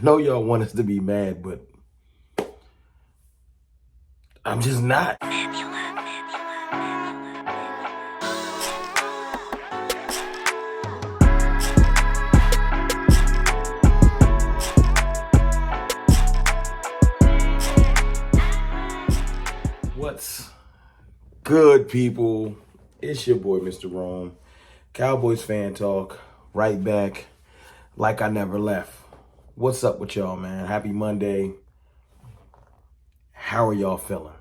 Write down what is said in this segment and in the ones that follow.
know y'all want us to be mad, but I'm just not. What's good, people? It's your boy, Mr. Rome. Cowboys fan talk, right back like I never left. What's up with y'all, man? Happy Monday. How are y'all feeling?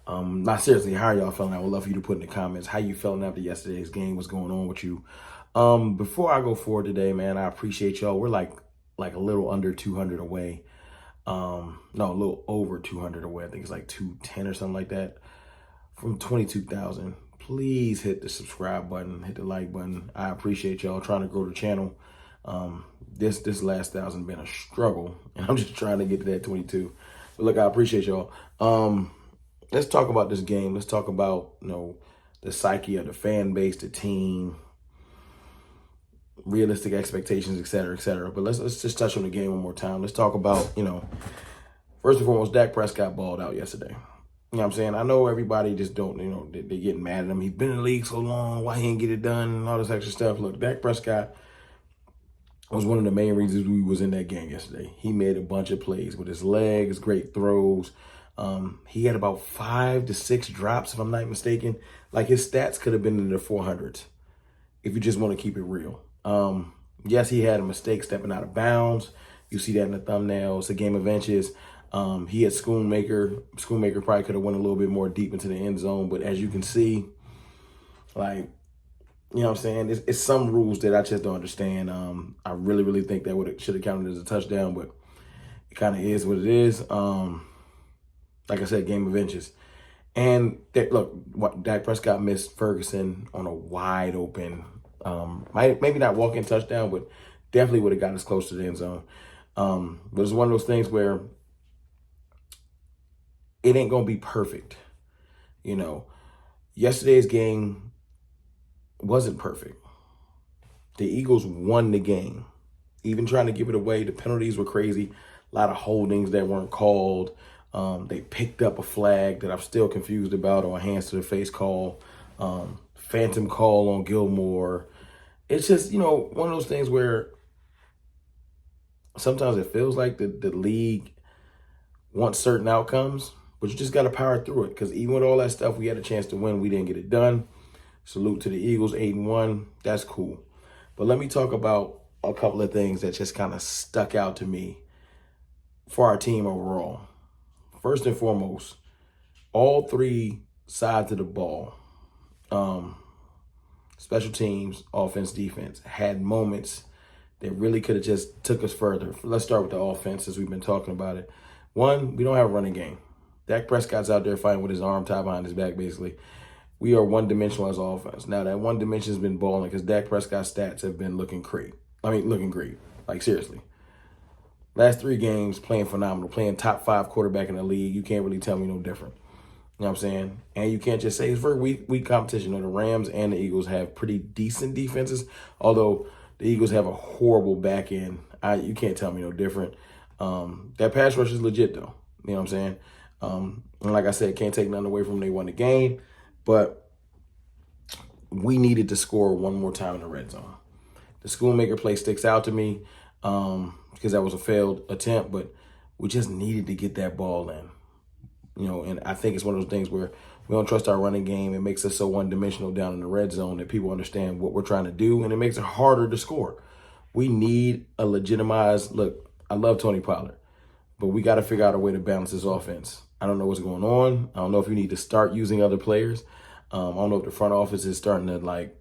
Not seriously, how are y'all feeling? I would love for you to put in the comments how you feeling after yesterday's game. What's going on with you? Before I go forward today, man, I appreciate y'all. We're like a little under 200 away. No, a little over 200 away. I think it's like 210 or something like that from 22,000. Please hit the subscribe button, hit the like button. I appreciate y'all trying to grow the channel. This last 1,000 been a struggle, and I'm just trying to get to that 22. But look, I appreciate y'all. Let's talk about this game. Let's talk about, the psyche of the fan base, the team, realistic expectations, et cetera, et cetera. But let's just touch on the game one more time. Let's talk about, first and foremost, Dak Prescott balled out yesterday. You know what I'm saying? I know everybody just don't, they're getting mad at him. He's been in the league so long. Why he didn't get it done and all this extra stuff. Look, Dak Prescott was one of the main reasons we was in that game yesterday. He made a bunch of plays with his legs, great throws. He had about 5 to 6 drops, if I'm not mistaken. Like, his stats could have been in the 400s if you just want to keep it real. Yes, he had a mistake stepping out of bounds. You see that in the thumbnail. It's a game of inches. He had Schoonmaker. Schoonmaker probably could have went a little bit more deep into the end zone. But as you can see, like, you know what I'm saying? It's some rules that I just don't understand. I really think that should have counted as a touchdown, but it kind of is what it is. Like I said, game of inches. And look, Dak Prescott missed Ferguson on a wide open, maybe not walk-in touchdown, but definitely would have gotten us close to the end zone. But it's one of those things where it ain't going to be perfect. Yesterday's game wasn't perfect. The Eagles won the game. Even trying to give it away, the penalties were crazy. A lot of holdings that weren't called. They picked up a flag that I'm still confused about, or a hands to the face call. Phantom call on Gilmore. It's just, one of those things where sometimes it feels like the league wants certain outcomes, but you just got to power through it, because even with all that stuff, we had a chance to win. We didn't get it done. Salute to the Eagles, 8-1. That's cool. But let me talk about a couple of things that just kind of stuck out to me for our team overall. First and foremost, all 3 sides of the ball, special teams, offense, defense, had moments that really could have just took us further. Let's start with the offense, as we've been talking about it. One, we don't have a running game. Dak Prescott's out there fighting with his arm tied behind his back, basically. We are one-dimensional as offense. Now, that one dimension has been balling because Dak Prescott's stats have been looking great. Like, seriously. Last 3 games, playing phenomenal, playing top 5 quarterback in the league. You can't really tell me no different. You know what I'm saying? And you can't just say it's very weak competition. The Rams and the Eagles have pretty decent defenses, although the Eagles have a horrible back end. You can't tell me no different. That pass rush is legit, though. You know what I'm saying? And like I said, can't take nothing away from them. They won the game, but we needed to score one more time in the red zone. The Schoonmaker play sticks out to me. Because that was a failed attempt, but we just needed to get that ball in. And I think it's one of those things where we don't trust our running game. It makes us so one-dimensional down in the red zone that people understand what we're trying to do, and it makes it harder to score. We need a legitimized look. I love Tony Pollard, but we got to figure out a way to balance this offense. I don't know what's going on. I don't know if you need to start using other players. I don't know if the front office is starting to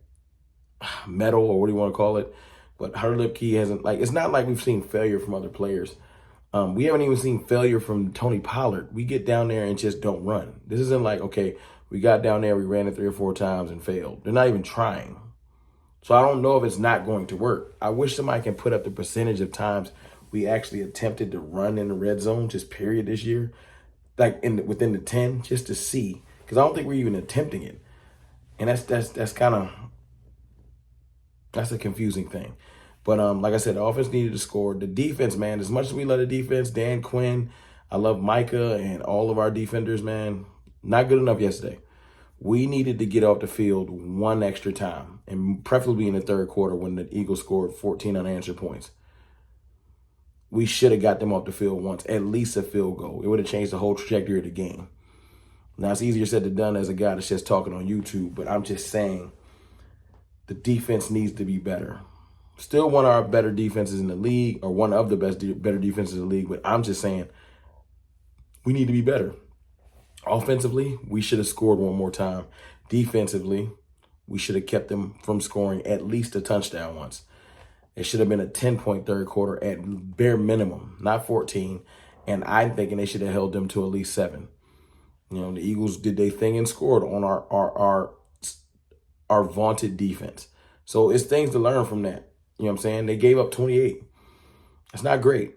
meddle, or what do you want to call it. But Lipke hasn't, it's not like we've seen failure from other players. We haven't even seen failure from Tony Pollard. We get down there and just don't run. This isn't like, okay, we got down there, we ran it 3 or 4 times and failed. They're not even trying. So I don't know if it's not going to work. I wish somebody can put up the percentage of times we actually attempted to run in the red zone, just period, this year, within the 10, just to see. Because I don't think we're even attempting it. And that's a confusing thing. But like I said, the offense needed to score. The defense, man, as much as we love the defense, Dan Quinn, I love Micah and all of our defenders, man, not good enough yesterday. We needed to get off the field one extra time, and preferably in the third quarter when the Eagles scored 14 unanswered points. We should have got them off the field once, at least a field goal. It would have changed the whole trajectory of the game. Now, it's easier said than done as a guy that's just talking on YouTube, but I'm just saying the defense needs to be better. Still one of our better defenses in the league, or one of the better defenses in the league, but I'm just saying we need to be better. Offensively, we should have scored one more time. Defensively, we should have kept them from scoring at least a touchdown once. It should have been a 10-point third quarter at bare minimum, not 14. And I'm thinking they should have held them to at least 7. You know, the Eagles did their thing and scored on our vaunted defense. So it's things to learn from that. You know what I'm saying? They gave up 28. That's not great.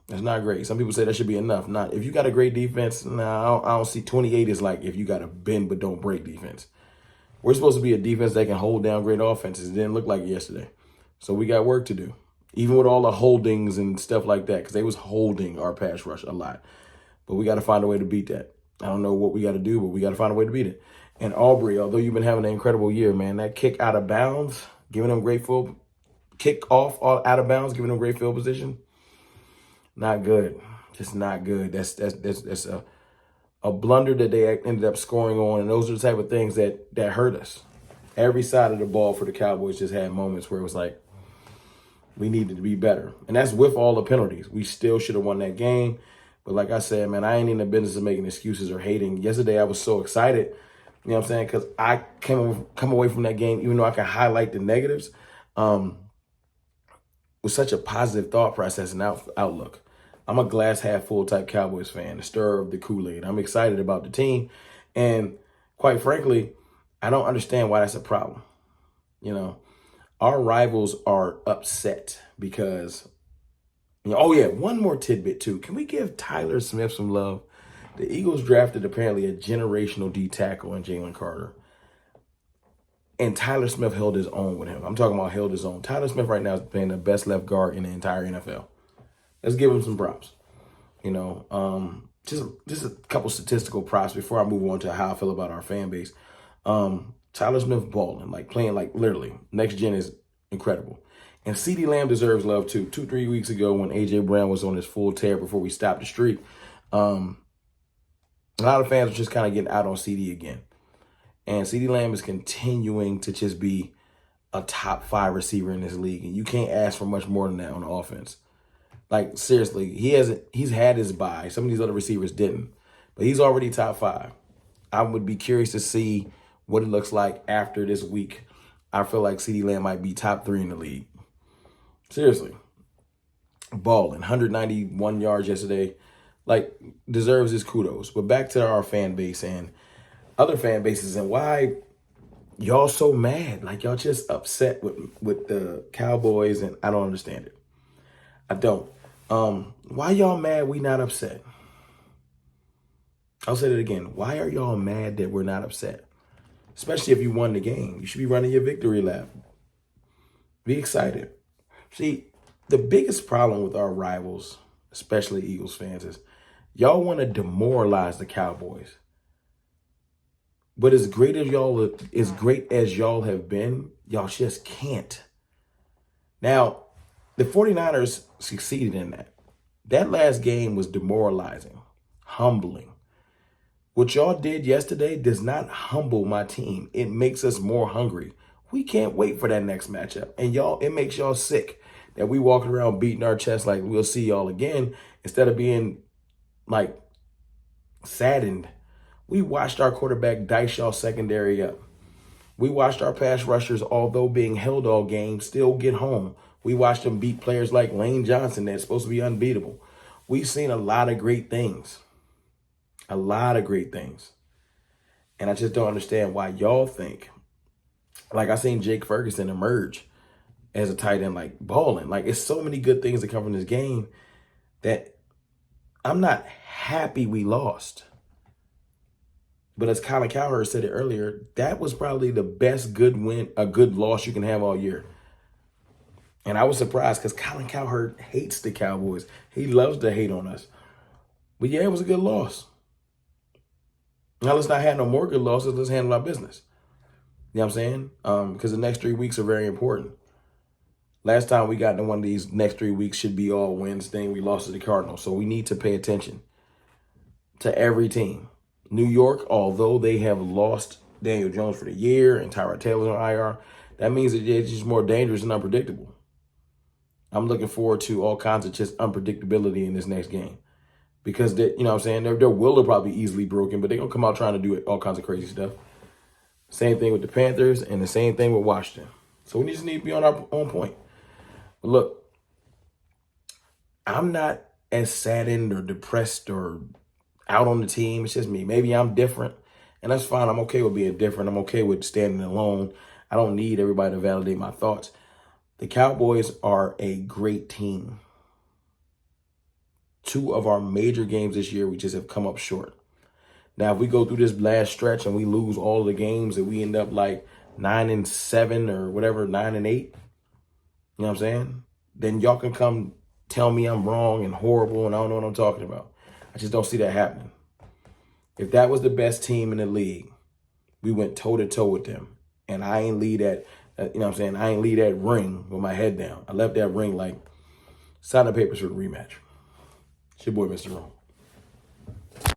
That's not great. Some people say that should be enough. Not if you got a great defense. Nah, I don't see 28 as like if you got a bend but don't break defense. We're supposed to be a defense that can hold down great offenses. It didn't look like it yesterday. So we got work to do. Even with all the holdings and stuff like that, because they was holding our pass rush a lot. But we got to find a way to beat that. I don't know what we got to do, but we got to find a way to beat it. And Aubrey, although you've been having an incredible year, man, that kick out of bounds, giving them great field, kick off all out of bounds, giving them great field position, not good. Just not good. That's a blunder that they ended up scoring on, and those are the type of things that hurt us. Every side of the ball for the Cowboys just had moments where it was like, we needed to be better. And that's with all the penalties. We still should have won that game. But like I said, man, I ain't in the business of making excuses or hating. Yesterday, I was so excited, you know what I'm saying, because I come away from that game, even though I can highlight the negatives, with such a positive thought process and outlook. I'm a glass half full type Cowboys fan, the stir of the Kool-Aid. I'm excited about the team. And quite frankly, I don't understand why that's a problem. You know, our rivals are upset because, you know, oh yeah, one more tidbit too. Can we give Tyler Smith some love? The Eagles drafted apparently a generational D tackle in Jalen Carter. And Tyler Smith held his own with him. I'm talking about held his own. Tyler Smith right now is playing the best left guard in the entire NFL. Let's give him some props. You know, just a couple statistical props before I move on to how I feel about our fan base. Tyler Smith balling, like playing like literally. Next gen is incredible. And CeeDee Lamb deserves love too. 2-3 weeks ago when A.J. Brown was on his full tear before we stopped the streak, a lot of fans are just kind of getting out on CeeDee again. And CeeDee Lamb is continuing to just be a top 5 receiver in this league. And you can't ask for much more than that on the offense. Like, seriously, he's had his bye. Some of these other receivers didn't. But he's already top 5. I would be curious to see what it looks like after this week. I feel like CeeDee Lamb might be top 3 in the league. Seriously. Balling. 191 yards yesterday. Like, deserves his kudos. But back to our fan base and other fan bases and why y'all so mad. Like, y'all just upset with the Cowboys, and I don't understand it. I don't. Why y'all mad we not upset? I'll say it again. Why are y'all mad that we're not upset? Especially if you won the game. You should be running your victory lap. Be excited. See, the biggest problem with our rivals, especially Eagles fans, is y'all want to demoralize the Cowboys. But as great as y'all have been, y'all just can't. Now, the 49ers succeeded in that. That last game was demoralizing, humbling. What y'all did yesterday does not humble my team. It makes us more hungry. We can't wait for that next matchup. And it makes y'all sick that we walking around beating our chest like we'll see y'all again instead of being like saddened. We watched our quarterback dice y'all secondary up. We watched our pass rushers, although being held all game, still get home. We watched them beat players like Lane Johnson that's supposed to be unbeatable. We've seen a lot of great things. A lot of great things. And I just don't understand why y'all think. Like, I seen Jake Ferguson emerge as a tight end, like balling. Like, it's so many good things that come from this game that I'm not happy we lost. But as Colin Cowherd said it earlier, that was probably the best good win, a good loss you can have all year. And I was surprised because Colin Cowherd hates the Cowboys. He loves to hate on us. But yeah, it was a good loss. Now let's not have no more good losses. Let's handle our business. You know what I'm saying? Because the next 3 weeks are very important. Last time we got into one of these next 3 weeks should be all wins thing. We lost to the Cardinals. So we need to pay attention to every team. New York, although they have lost Daniel Jones for the year and Tyrod Taylor's on IR, that means that it's just more dangerous and unpredictable. I'm looking forward to all kinds of just unpredictability in this next game. Because, you know what I'm saying, their will are probably easily broken, but they're going to come out trying to do all kinds of crazy stuff. Same thing with the Panthers and the same thing with Washington. So we just need to be on our own point. But look, I'm not as saddened or depressed or out on the team. It's just me. Maybe I'm different, and that's fine. I'm okay with being different. I'm okay with standing alone. I don't need everybody to validate my thoughts. The Cowboys are a great team. 2 of our major games this year, we just have come up short. Now, if we go through this last stretch and we lose all of the games and we end up like 9-7 or whatever, 9-8, you know what I'm saying? Then y'all can come tell me I'm wrong and horrible and I don't know what I'm talking about. I just don't see that happening. If that was the best team in the league, we went toe-to-toe with them. And I ain't leave that, you know what I'm saying? I ain't leave that ring with my head down. I left that ring like sign the papers for the rematch. It's your boy, Mr. Rome.